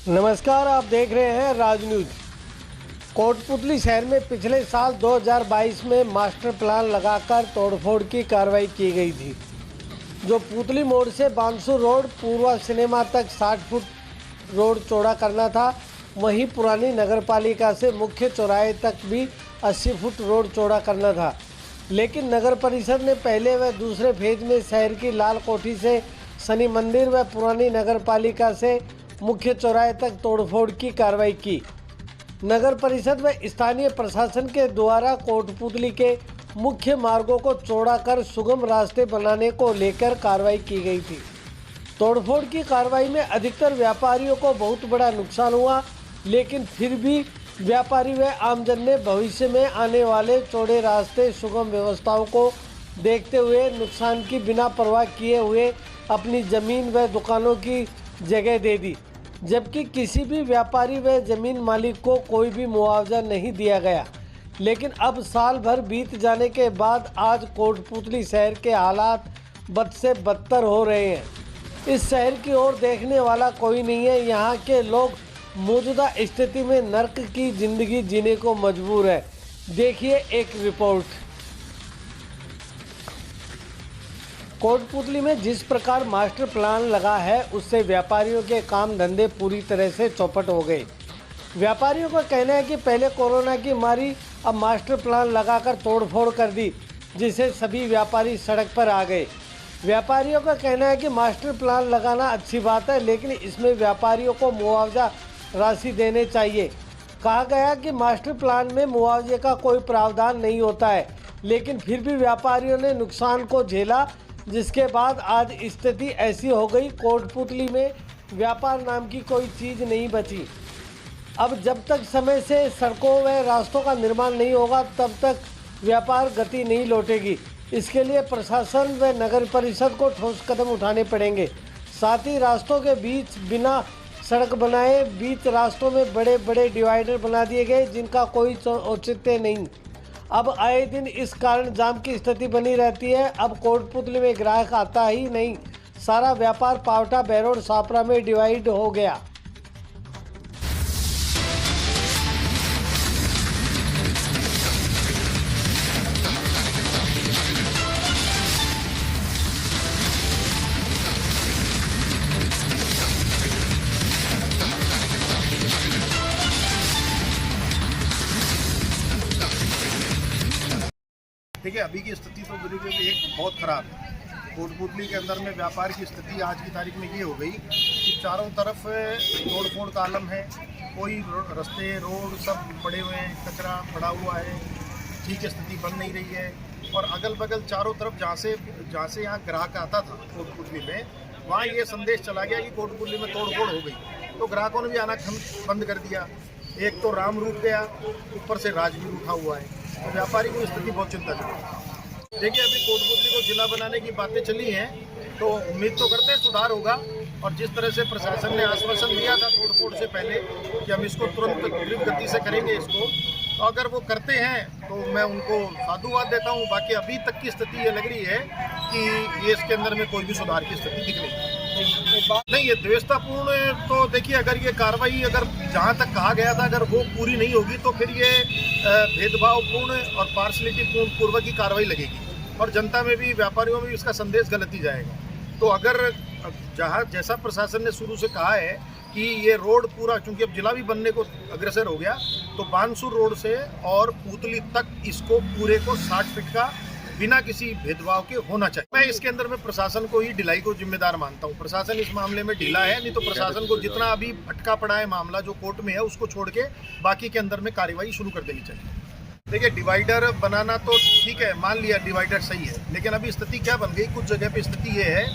नमस्कार, आप देख रहे हैं राज न्यूज। कोटपुतली शहर में पिछले साल 2022 में मास्टर प्लान लगाकर तोड़फोड़ की कार्रवाई की गई थी। जो पुतली मोड़ से बांसुर रोड पूर्वा सिनेमा तक 60 फुट रोड चौड़ा करना था, वहीं पुरानी नगरपालिका से मुख्य चौराहे तक भी 80 फुट रोड चौड़ा करना था। लेकिन नगर परिषद ने पहले व दूसरे फेज में शहर की लाल कोठी से शनि मंदिर व पुरानी नगरपालिका से मुख्य चौराहे तक तोड़फोड़ की कार्रवाई की। नगर परिषद व स्थानीय प्रशासन के द्वारा कोटपुतली के मुख्य मार्गों को चौड़ा कर सुगम रास्ते बनाने को लेकर कार्रवाई की गई थी। तोड़फोड़ की कार्रवाई में अधिकतर व्यापारियों को बहुत बड़ा नुकसान हुआ, लेकिन फिर भी व्यापारी व आमजन ने भविष्य में आने वाले चौड़े रास्ते सुगम व्यवस्थाओं को देखते हुए नुकसान की बिना परवाह किए हुए अपनी ज़मीन व दुकानों की जगह दे दी, जबकि किसी भी व्यापारी व जमीन मालिक को कोई भी मुआवजा नहीं दिया गया। लेकिन अब साल भर बीत जाने के बाद आज कोटपुतली शहर के हालात बद से बदतर हो रहे हैं। इस शहर की ओर देखने वाला कोई नहीं है। यहाँ के लोग मौजूदा स्थिति में नर्क की जिंदगी जीने को मजबूर है। देखिए एक रिपोर्ट। कोटपुतली में जिस प्रकार मास्टर प्लान लगा है, उससे व्यापारियों के काम धंधे पूरी तरह से चौपट हो गए। व्यापारियों का कहना है कि पहले कोरोना की मारी, अब मास्टर प्लान लगाकर तोड़फोड़ कर दी, जिससे सभी व्यापारी सड़क पर आ गए। व्यापारियों का कहना है कि मास्टर प्लान लगाना अच्छी बात है, लेकिन इसमें व्यापारियों को मुआवजा राशि देने चाहिए। कहा गया कि मास्टर प्लान में मुआवजे का कोई प्रावधान नहीं होता है, लेकिन फिर भी व्यापारियों ने नुकसान को झेला, जिसके बाद आज स्थिति ऐसी हो गई, कोटपुतली में व्यापार नाम की कोई चीज़ नहीं बची। अब जब तक समय से सड़कों व रास्तों का निर्माण नहीं होगा, तब तक व्यापार गति नहीं लौटेगी। इसके लिए प्रशासन व नगर परिषद को ठोस कदम उठाने पड़ेंगे। साथ ही रास्तों के बीच बिना सड़क बनाए बीच रास्तों में बड़े बड़े डिवाइडर बना दिए गए, जिनका कोई औचित्य नहीं। अब आए दिन इस कारण जाम की स्थिति बनी रहती है। अब कोटपुतली में ग्राहक आता ही नहीं, सारा व्यापार पावटा, बैरोड, सापरा में डिवाइड हो गया। देखिए, अभी की स्थिति तो बिल्कुल एक बहुत ख़राब है। कोटपुतली के अंदर में व्यापार की स्थिति आज की तारीख में ये हो गई कि चारों तरफ तोड़-फोड़ का आलम है। कोई रास्ते रोड सब पड़े हुए हैं, कचरा पड़ा हुआ है, ठीक स्थिति बन नहीं रही है। और अगल बगल चारों तरफ जहाँ से यहाँ ग्राहक आता था कोटपुतली में, वहाँ ये संदेश चला गया कि कोटपुतली में तोड़-फोड़ हो गई, तो ग्राहकों ने भी आना बंद कर दिया। एक तो राम रूट गया, ऊपर से राज भी उठा हुआ है, तो व्यापारी को स्थिति बहुत चिंताजनक है। देखिए, अभी कोटपुतली को जिला बनाने की बातें चली हैं, तो उम्मीद तो करते हैं सुधार होगा। और जिस तरह से प्रशासन ने आश्वासन दिया था तोड़फोड़ से पहले कि हम इसको तुरंत तीव्र गति से करेंगे इसको, तो अगर वो करते हैं तो मैं उनको साधुवाद देता हूँ। बाकी अभी तक की स्थिति ये लग रही है कि ये इसके अंदर में कोई भी सुधार की स्थिति दिख नहीं। नहीं, ये द्वेषतापूर्ण तो देखिए, अगर ये कार्रवाई अगर जहाँ तक कहा गया था अगर वो पूरी नहीं होगी, तो फिर ये भेदभावपूर्ण और पार्शलिटी पूर्वक की कार्रवाई लगेगी और जनता में भी, व्यापारियों में भी इसका संदेश गलत ही जाएगा। तो अगर जैसा प्रशासन ने शुरू से कहा है कि ये रोड पूरा, चूंकि अब जिला भी बनने को अग्रसर हो गया, तो बांसुर रोड से और पुतली तक इसको पूरे को 60 फीट का बिना किसी भेदभाव के होना चाहिए। मैं इसके अंदर में प्रशासन को ही ढिलाई को जिम्मेदार मानता हूँ। प्रशासन इस मामले में ढीला है, नहीं तो प्रशासन को जितना अभी अटका पड़ा है मामला जो कोर्ट में है, उसको छोड़ के बाकी के अंदर में कार्रवाई शुरू कर देनी चाहिए। देखिए, डिवाइडर बनाना तो ठीक है, मान लिया डिवाइडर सही है, लेकिन अभी स्थिति क्या बन गई, कुछ जगह पे स्थिति ये है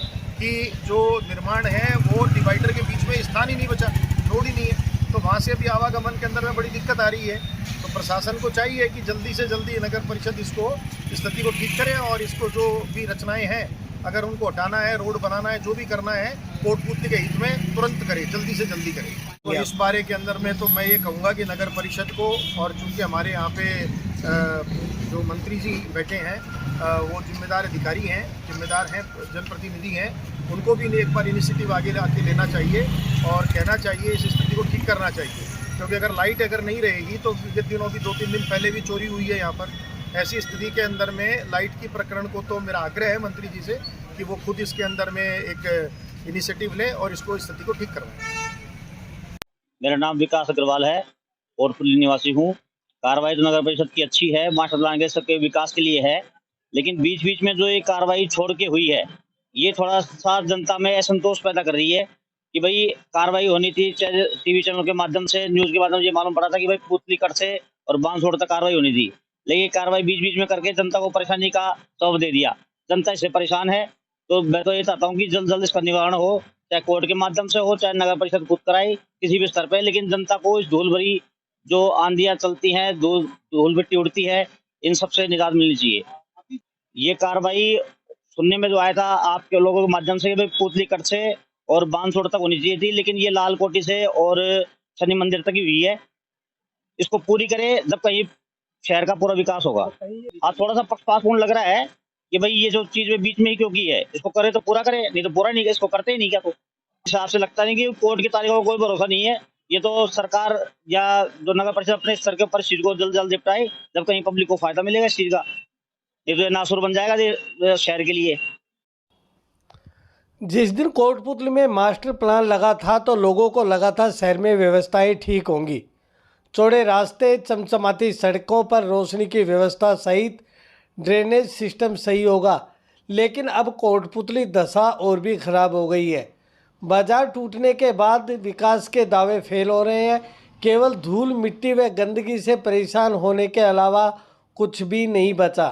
कि जो निर्माण है वो डिवाइडर के बीच में स्थान ही नहीं बचा, रोड ही नहीं है, तो वहाँ से भी आवागमन के अंदर में बड़ी दिक्कत आ रही है। तो प्रशासन को चाहिए कि जल्दी से जल्दी नगर परिषद इसको स्थिति को ठीक करे और इसको जो भी रचनाएं हैं, अगर उनको हटाना है, रोड बनाना है, जो भी करना है, कोटपुतली के हित में तुरंत करे, जल्दी से जल्दी करे। तो इस बारे के अंदर में तो मैं ये कहूँगा कि नगर परिषद को, और चूँकि हमारे यहाँ पे जो मंत्री जी बैठे हैं वो जिम्मेदार अधिकारी हैं, जिम्मेदार हैं, जनप्रतिनिधि हैं, उनको भी एक बार इनिशिएटिव आगे आके लेना चाहिए और कहना चाहिए, इस स्थिति को ठीक करना चाहिए। क्योंकि अगर लाइट अगर नहीं रहेगी तो विगत दिनों भी 2-3 दिन पहले भी चोरी हुई है यहाँ पर। ऐसी स्थिति के अंदर में लाइट की प्रकरण को तो मेरा आग्रह है मंत्री जी से कि वो खुद इसके अंदर में एक इनिशिएटिव लें और इसको स्थिति को ठीक करवाएं। मेरा नाम विकास अग्रवाल है और पुली निवासी हूँ। कार्रवाई तो नगर परिषद की अच्छी है, मास्टर प्लान के सबके विकास के लिए है, लेकिन बीच बीच में जो ये कार्रवाई छोड़ के हुई है, ये थोड़ा सा जनता में असंतोष पैदा कर रही है कि भाई कार्रवाई होनी थी। चाहे टीवी चैनल के माध्यम से, न्यूज़ के माध्यम से ये मालूम पड़ा था कि भाई पुतली कट से और बांसोड़ तक कार्रवाई होनी थी, लेकिन कार्रवाई बीच बीच में करके जनता को परेशानी का सबब दे दिया। जनता इससे परेशान है, तो मैं तो ये चाहता हूँ कि जल्द जल्द इसका निवारण हो, चाहे कोर्ट के माध्यम से हो, चाहे नगर परिषद खुद कराए, किसी भी स्तर पे, लेकिन जनता को इस धूल भरी जो आंधियां चलती हैं, धूल मिट्टी उड़ती है, इन सबसे निजात मिलनी चाहिए। ये कार्रवाई सुनने में जो आया था आपके लोगों के माध्यम से, पुतली कट से और बांसोड़ तक होनी चाहिए थी, लेकिन ये लाल कोठी से और शनि मंदिर तक ही हुई है। इसको पूरी करे जब कहीं शहर का पूरा विकास होगा। आज थोड़ा सा पक्षपातपूर्ण लग रहा है कि भाई ये जो चीज में बीच में ही क्यों की है, इसको करे तो पूरा करे, नहीं तो पूरा नहीं, इसको करते ही नहीं क्या। तो इस हिसाब से लगता नहीं कि कोर्ट की तारीखों का कोई भरोसा नहीं है। ये तो सरकार या जो नगर परिषद अपने स्तर के ऊपर चीज को जल्द जल्द निपटाए, जब कहीं पब्लिक को फायदा मिलेगा इस चीज का। ये तो नासुर बन जाएगा शहर के लिए। जिस दिन कोटपुतली में मास्टर प्लान लगा था तो लोगों को लगा था शहर में व्यवस्थाएं ठीक होंगी। चौड़े रास्ते, चमचमाती सड़कों पर रोशनी की व्यवस्था सहित ड्रेनेज सिस्टम सही होगा, लेकिन अब कोटपुतली दशा और भी खराब हो गई है। बाजार टूटने के बाद विकास के दावे फेल हो रहे हैं। केवल धूल मिट्टी व गंदगी से परेशान होने के अलावा कुछ भी नहीं बचा।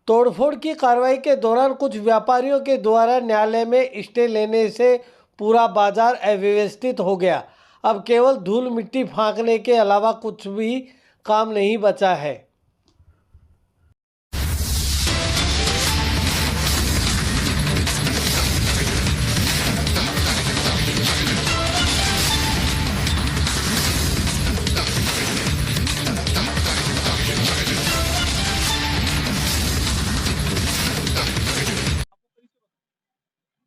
तोड़फोड़ की कार्रवाई के दौरान कुछ व्यापारियों के द्वारा न्यायालय में स्टे लेने से पूरा बाजार अव्यवस्थित हो गया। अब केवल धूल मिट्टी फांकने के अलावा कुछ भी काम नहीं बचा है।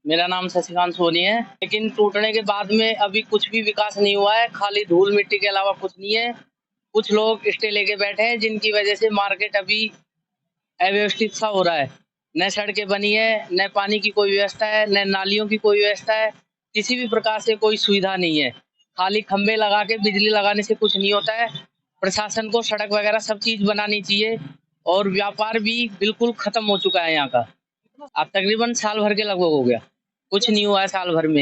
मेरा नाम शशिकांत सोनी है, लेकिन टूटने के बाद में अभी कुछ भी विकास नहीं हुआ है। खाली धूल मिट्टी के अलावा कुछ नहीं है। कुछ लोग स्टे लेके बैठे हैं, जिनकी वजह से मार्केट अभी अव्यवस्थित सा हो रहा है। न सड़कें बनी है, न पानी की कोई व्यवस्था है, न नालियों की कोई व्यवस्था है। किसी भी प्रकार से कोई सुविधा नहीं है। खाली खंबे लगा के बिजली लगाने से कुछ नहीं होता है। प्रशासन को सड़क वगैरह सब चीज बनानी चाहिए। और व्यापार भी बिल्कुल खत्म हो चुका है यहाँ का। अब तकरीबन साल भर के लगभग हो गया, कुछ नहीं हुआ है साल भर में।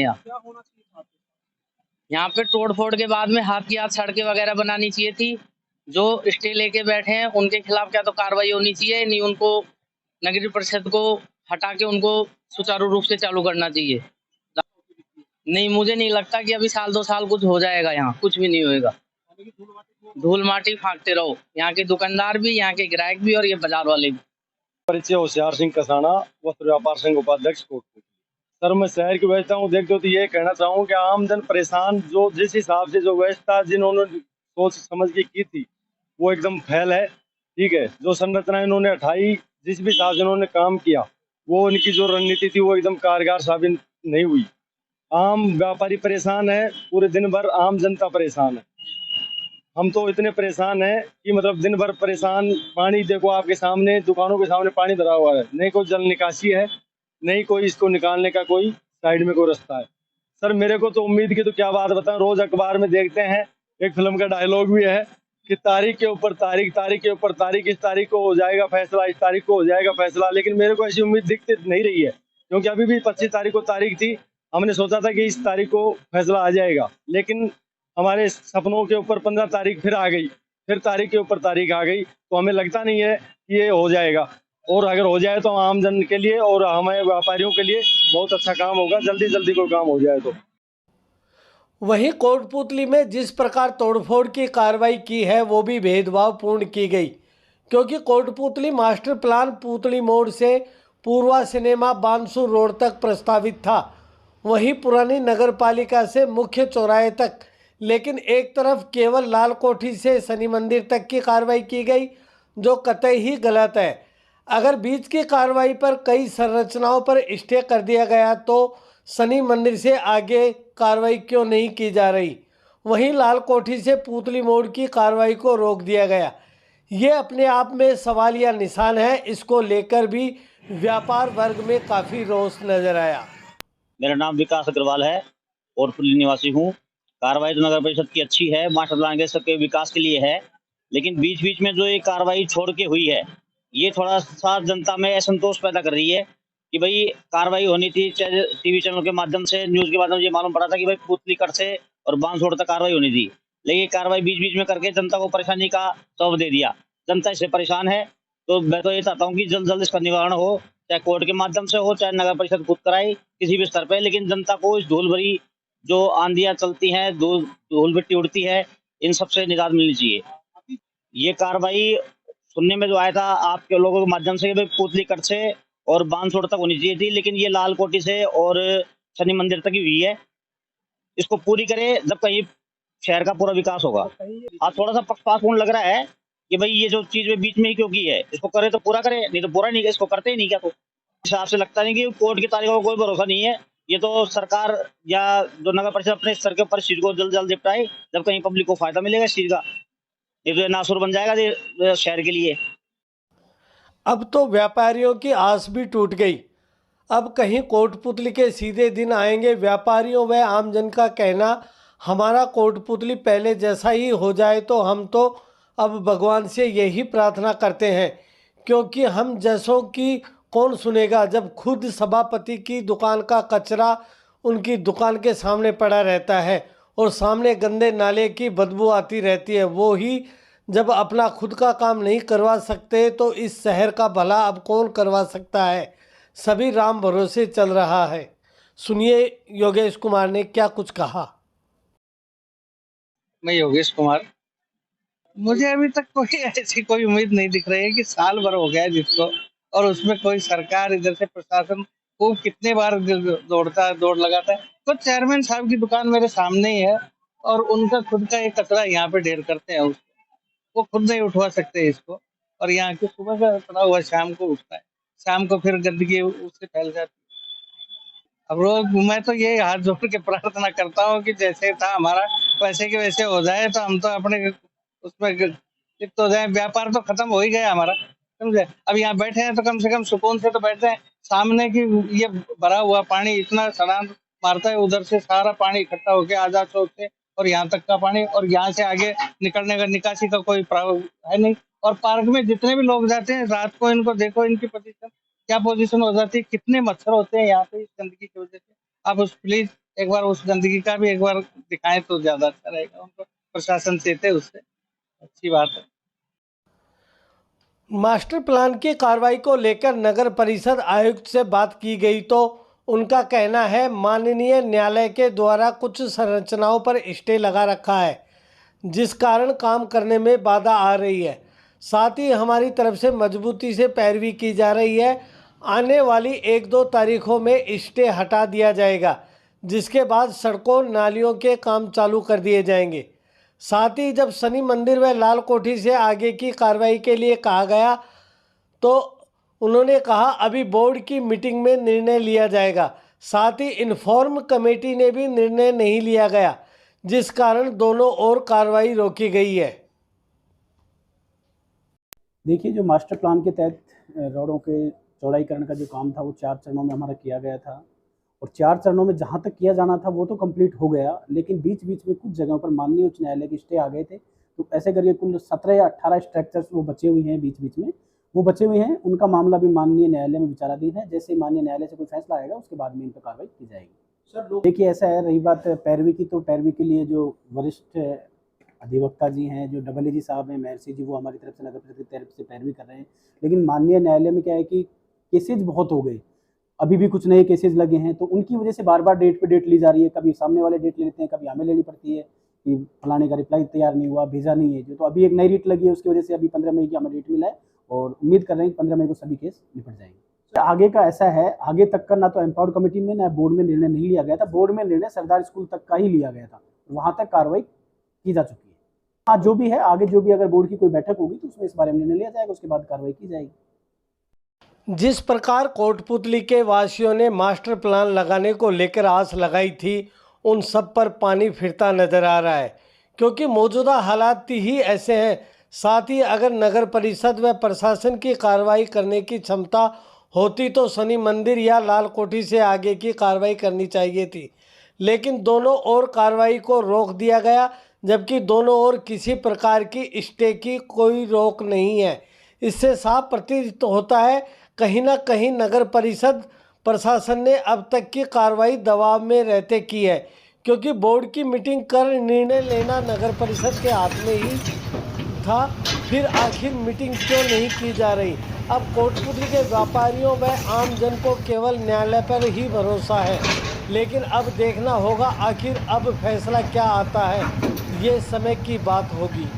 यहाँ पे तोड़ फोड़ के बाद में हाथ की हाथ सड़कें वगैरह बनानी चाहिए थी। जो स्टे लेके बैठे हैं उनके खिलाफ क्या तो कार्रवाई होनी चाहिए, नहीं उनको नगरीय परिषद को हटा के उनको सुचारू रूप से चालू करना चाहिए। नहीं, मुझे नहीं लगता कि अभी साल 2 साल कुछ हो जाएगा। यहाँ कुछ भी नहीं होएगा। धूल माटी फाँकते रहो, यहाँ के दुकानदार भी, यहाँ के ग्राहक भी और ये बाजार वाले भी। परिचय होशियार सिंह कसाना, वस्त्र व्यापार संघ उपाध्यक्ष कोटपुतली। सर, मैं शहर की व्यवस्था हूँ देखते हो तो ये कहना चाहूँ कि आम जन परेशान, जो जिस हिसाब से जो व्यवस्था जिन्होंने सोच समझ के की थी वो एकदम फैल है। ठीक है, जो संरचना इन्होंने हटाई, जिस भी हिसाब से इन्होंने काम किया, वो उनकी जो रणनीति थी वो एकदम कारगर साबित नहीं हुई। आम व्यापारी परेशान है, पूरे दिन भर आम जनता परेशान है। हम तो इतने परेशान हैं कि मतलब दिन भर परेशान। पानी देखो आपके सामने, दुकानों के सामने पानी भरा हुआ है, नहीं कोई जल निकासी है, नहीं कोई इसको निकालने का कोई साइड में कोई रास्ता है। सर, मेरे को तो उम्मीद की तो क्या बात बताऊं, रोज अखबार में देखते हैं, एक फिल्म का डायलॉग भी है कि तारीख के ऊपर तारीख, तारीख के ऊपर तारीख, इस तारीख को हो जाएगा फैसला, इस तारीख को हो जाएगा फैसला। लेकिन मेरे को ऐसी उम्मीद दिखती नहीं रही है, क्योंकि अभी भी 25 तारीख को तारीख थी। हमने सोचा था कि इस तारीख को फैसला आ जाएगा, लेकिन हमारे सपनों के ऊपर 15 तारीख फिर आ गई, फिर तारीख के ऊपर तारीख आ गई। तो हमें लगता नहीं है कि ये हो जाएगा, और अगर हो जाए तो आम जन के लिए और हमारे व्यापारियों के लिए बहुत अच्छा काम होगा, जल्दी जल्दी कोई काम हो जाए तो। वहीं कोटपुतली में जिस प्रकार तोड़फोड़ की कार्रवाई की है वो भी भेदभावपूर्ण की गई, क्योंकि कोटपुतली मास्टर प्लान पुतली मोड़ से पूर्वा सिनेमा बानसूर रोड तक प्रस्तावित था, वहीं पुरानी नगर पालिका से मुख्य चौराहे तक। लेकिन एक तरफ केवल लाल कोठी से शनि मंदिर तक की कार्रवाई की गई, जो कतई ही गलत है। अगर बीच की कार्रवाई पर कई संरचनाओं पर स्टे कर दिया गया तो शनि मंदिर से आगे कार्रवाई क्यों नहीं की जा रही। वहीं लाल कोठी से पुतली मोड़ की कार्रवाई को रोक दिया गया। ये अपने आप में सवालिया निशान है। इसको लेकर भी व्यापार वर्ग में काफ़ी रोष नजर आया। मेरा नाम विकास अग्रवाल है, कोटपुतली निवासी हूँ। कार्रवाई तो नगर परिषद की अच्छी है, मास्टर प्लान के सबके विकास के लिए है, लेकिन बीच बीच में जो ये कार्रवाई छोड़ के हुई है, ये थोड़ा सा जनता में असंतोष पैदा कर रही है कि भाई कार्रवाई होनी थी। चाहे टीवी चैनल के माध्यम से, न्यूज के माध्यम से ये मालूम पड़ा था कि भाई पुतली कट से और बांसोड़ तक कार्रवाई होनी थी, लेकिन कार्रवाई बीच बीच में करके जनता को परेशानी का सबब दे दिया। जनता इससे परेशान है, तो मैं तो ये चाहता हूँ कि जल्द जल्द इसका निवारण हो, चाहे कोर्ट के माध्यम से हो, चाहे नगर परिषद खुद कराए, किसी भी स्तर पे, लेकिन जनता को इस धूल भरी जो आंधियां चलती हैं, धूल मिट्टी उड़ती है, इन सबसे निजात मिलनी चाहिए। ये कार्रवाई सुनने में जो आया था आपके लोगों के माध्यम से, पुतली कट से और बांसोड़ तक होनी चाहिए थी, लेकिन ये लाल कोठी से और शनि मंदिर तक ही हुई है। इसको पूरी करे, जब कहीं शहर का पूरा विकास होगा। आज थोड़ा सा पक्षपातपूर्ण लग रहा है कि भाई ये जो चीज में बीच में ही क्यों की है, इसको करे तो पूरा करे, नहीं तो पूरा नहीं, इसको करते ही नहीं क्या। तो इस हिसाब से लगता नहीं कि कोर्ट की तारीखों का कोई भरोसा नहीं है। ये तो सरकार या जो नगर परिषद अपने स्तर के ऊपर इस चीज को जल्द जल्द निपटाए, जब कहीं पब्लिक को फायदा मिलेगा इस चीज का। ये तो नासुर बन जाएगा ये शहर के लिए। अब तो व्यापारियों की आस भी टूट गई। अब कहीं कोटपुतली के सीधे दिन आएंगे। व्यापारियों व आमजन का कहना, हमारा कोटपुतली पहले जैसा ही हो जाए तो हम तो अब भगवान से यही प्रार्थना करते हैं, क्योंकि हम जैसों की कौन सुनेगा जब खुद सभापति की दुकान का कचरा उनकी दुकान के सामने पड़ा रहता है और सामने गंदे नाले की बदबू आती रहती है। वो ही जब अपना खुद का काम नहीं करवा सकते तो इस शहर का भला अब कौन करवा सकता है। सभी राम भरोसे चल रहा है। सुनिए योगेश कुमार ने क्या कुछ कहा। मैं योगेश कुमार। मुझे अभी तक कोई ऐसी कोई उम्मीद नहीं दिख रही है कि साल भर हो गया है जिसको, और उसमें कोई सरकार इधर से प्रशासन को कितने बार दौड़ लगाता है। तो चेयरमैन साहब की दुकान मेरे सामने ही है और उनका खुद का एक कचरा यहाँ पे ढेर करते हैं, उसको वो खुद नहीं उठवा सकते इसको, और यहाँ के सुबह का पड़ा हुआ शाम को उठता है, शाम को फिर गंदगी उससे फैल जाती है। अब रोज मैं तो ये हाथ जोड़ के प्रार्थना करता हूँ कि जैसे था हमारा वैसे के वैसे हो जाए, तो हम तो अपने उसमें लिप्त हो जाए। व्यापार तो खत्म हो ही गया हमारा, समझे। अब यहाँ बैठे हैं तो कम से कम सुकून से तो बैठते हैं। सामने की ये भरा हुआ पानी इतना सड़ान मारता है, उधर से सारा पानी इकट्ठा होके आजाद चौक से और यहाँ तक का पानी, और यहाँ से आगे निकलने का निकासी का कोई है नहीं। और पार्क में जितने भी लोग जाते हैं रात को, इनको देखो, इनकी पोजीशन क्या पोजीशन हो जाती है, कितने मच्छर होते हैं यहाँ पे इस गंदगी की वजह से। आप उस प्लीज एक बार उस गंदगी का भी एक बार दिखाएं तो ज्यादा अच्छा रहेगा। उनको प्रशासन से थे, उससे अच्छी बात है। मास्टर प्लान की कार्रवाई को लेकर नगर परिषद आयुक्त से बात की गई तो उनका कहना है, माननीय न्यायालय के द्वारा कुछ संरचनाओं पर स्टे लगा रखा है, जिस कारण काम करने में बाधा आ रही है। साथ ही हमारी तरफ से मजबूती से पैरवी की जा रही है। आने वाली 1-2 तारीखों में स्टे हटा दिया जाएगा, जिसके बाद सड़कों नालियों के काम चालू कर दिए जाएंगे। साथ ही जब शनि मंदिर व लाल कोठी से आगे की कार्रवाई के लिए कहा गया तो उन्होंने कहा, अभी बोर्ड की मीटिंग में निर्णय लिया जाएगा। साथ ही इन्फॉर्म कमेटी ने भी निर्णय नहीं लिया गया, जिस कारण दोनों ओर कार्रवाई रोकी गई है। देखिए, जो मास्टर प्लान के तहत रोडों के चौड़ाईकरण का जो काम था वो 4 चरणों में हमारा किया गया था, और 4 चरणों में जहाँ तक किया जाना था वो तो कंप्लीट हो गया, लेकिन बीच बीच में कुछ जगहों पर माननीय उच्च न्यायालय के स्टे आ गए थे। तो ऐसे करके कुल 17 या 18 स्ट्रक्चर्स वो बचे हुए हैं, बीच बीच में वो बचे हुए हैं। उनका मामला भी माननीय न्यायालय में विचाराधीन है। जैसे ही माननीय न्यायालय से कोई फैसला आएगा उसके बाद में इन पर कार्रवाई की जाएगी। सर देखिए, ऐसा है, रही बात पैरवी की, तो पैरवी के लिए जो वरिष्ठ अधिवक्ता जी हैं, जो AAG साहब हैं, महर्षि जी, वो हमारी तरफ से नगर परिषद की तरफ से पैरवी कर रहे हैं। लेकिन माननीय न्यायालय में क्या है कि केसेज बहुत हो गए, अभी भी कुछ नए केसेज लगे हैं, तो उनकी वजह से बार बार डेट पे डेट ली जा रही है। कभी सामने वाले डेट ले लेते हैं, कभी हमें लेनी पड़ती है कि फलाने का रिप्लाई तैयार नहीं हुआ, भेजा नहीं है। जो तो अभी एक नई डेट लगी है, उसकी वजह से अभी 15 मई की हमें डेट मिला है, और उम्मीद कर रहे हैं कि 15 मई को सभी केस निपट जाएंगे। तो आगे का ऐसा है, आगे तक का ना तो एम्पावर्ड कमेटी में ना बोर्ड में निर्णय नहीं लिया गया था। बोर्ड में निर्णय सरदार स्कूल तक का ही लिया गया था, वहाँ तक कार्रवाई की जा चुकी है। हाँ, जो भी है आगे, जो भी अगर बोर्ड की कोई बैठक होगी तो उसमें इस बारे में निर्णय लिया जाएगा, उसके बाद कार्रवाई की जाएगी। जिस प्रकार कोटपुतली के वासियों ने मास्टर प्लान लगाने को लेकर आस लगाई थी, उन सब पर पानी फिरता नजर आ रहा है, क्योंकि मौजूदा हालात ही ऐसे हैं। साथ ही अगर नगर परिषद व प्रशासन की कार्रवाई करने की क्षमता होती तो शनि मंदिर या लाल कोठी से आगे की कार्रवाई करनी चाहिए थी, लेकिन दोनों ओर कार्रवाई को रोक दिया गया, जबकि दोनों ओर किसी प्रकार की स्टे की कोई रोक नहीं है। इससे साफ प्रतीत होता है कहीं ना कहीं नगर परिषद प्रशासन ने अब तक की कार्रवाई दबाव में रहते की है, क्योंकि बोर्ड की मीटिंग कर निर्णय लेना नगर परिषद के हाथ में ही था। फिर आखिर मीटिंग क्यों नहीं की जा रही? अब कोटपुतली के व्यापारियों व आम जन को केवल न्यायालय पर ही भरोसा है, लेकिन अब देखना होगा आखिर अब फैसला क्या आता है। ये समय की बात होगी।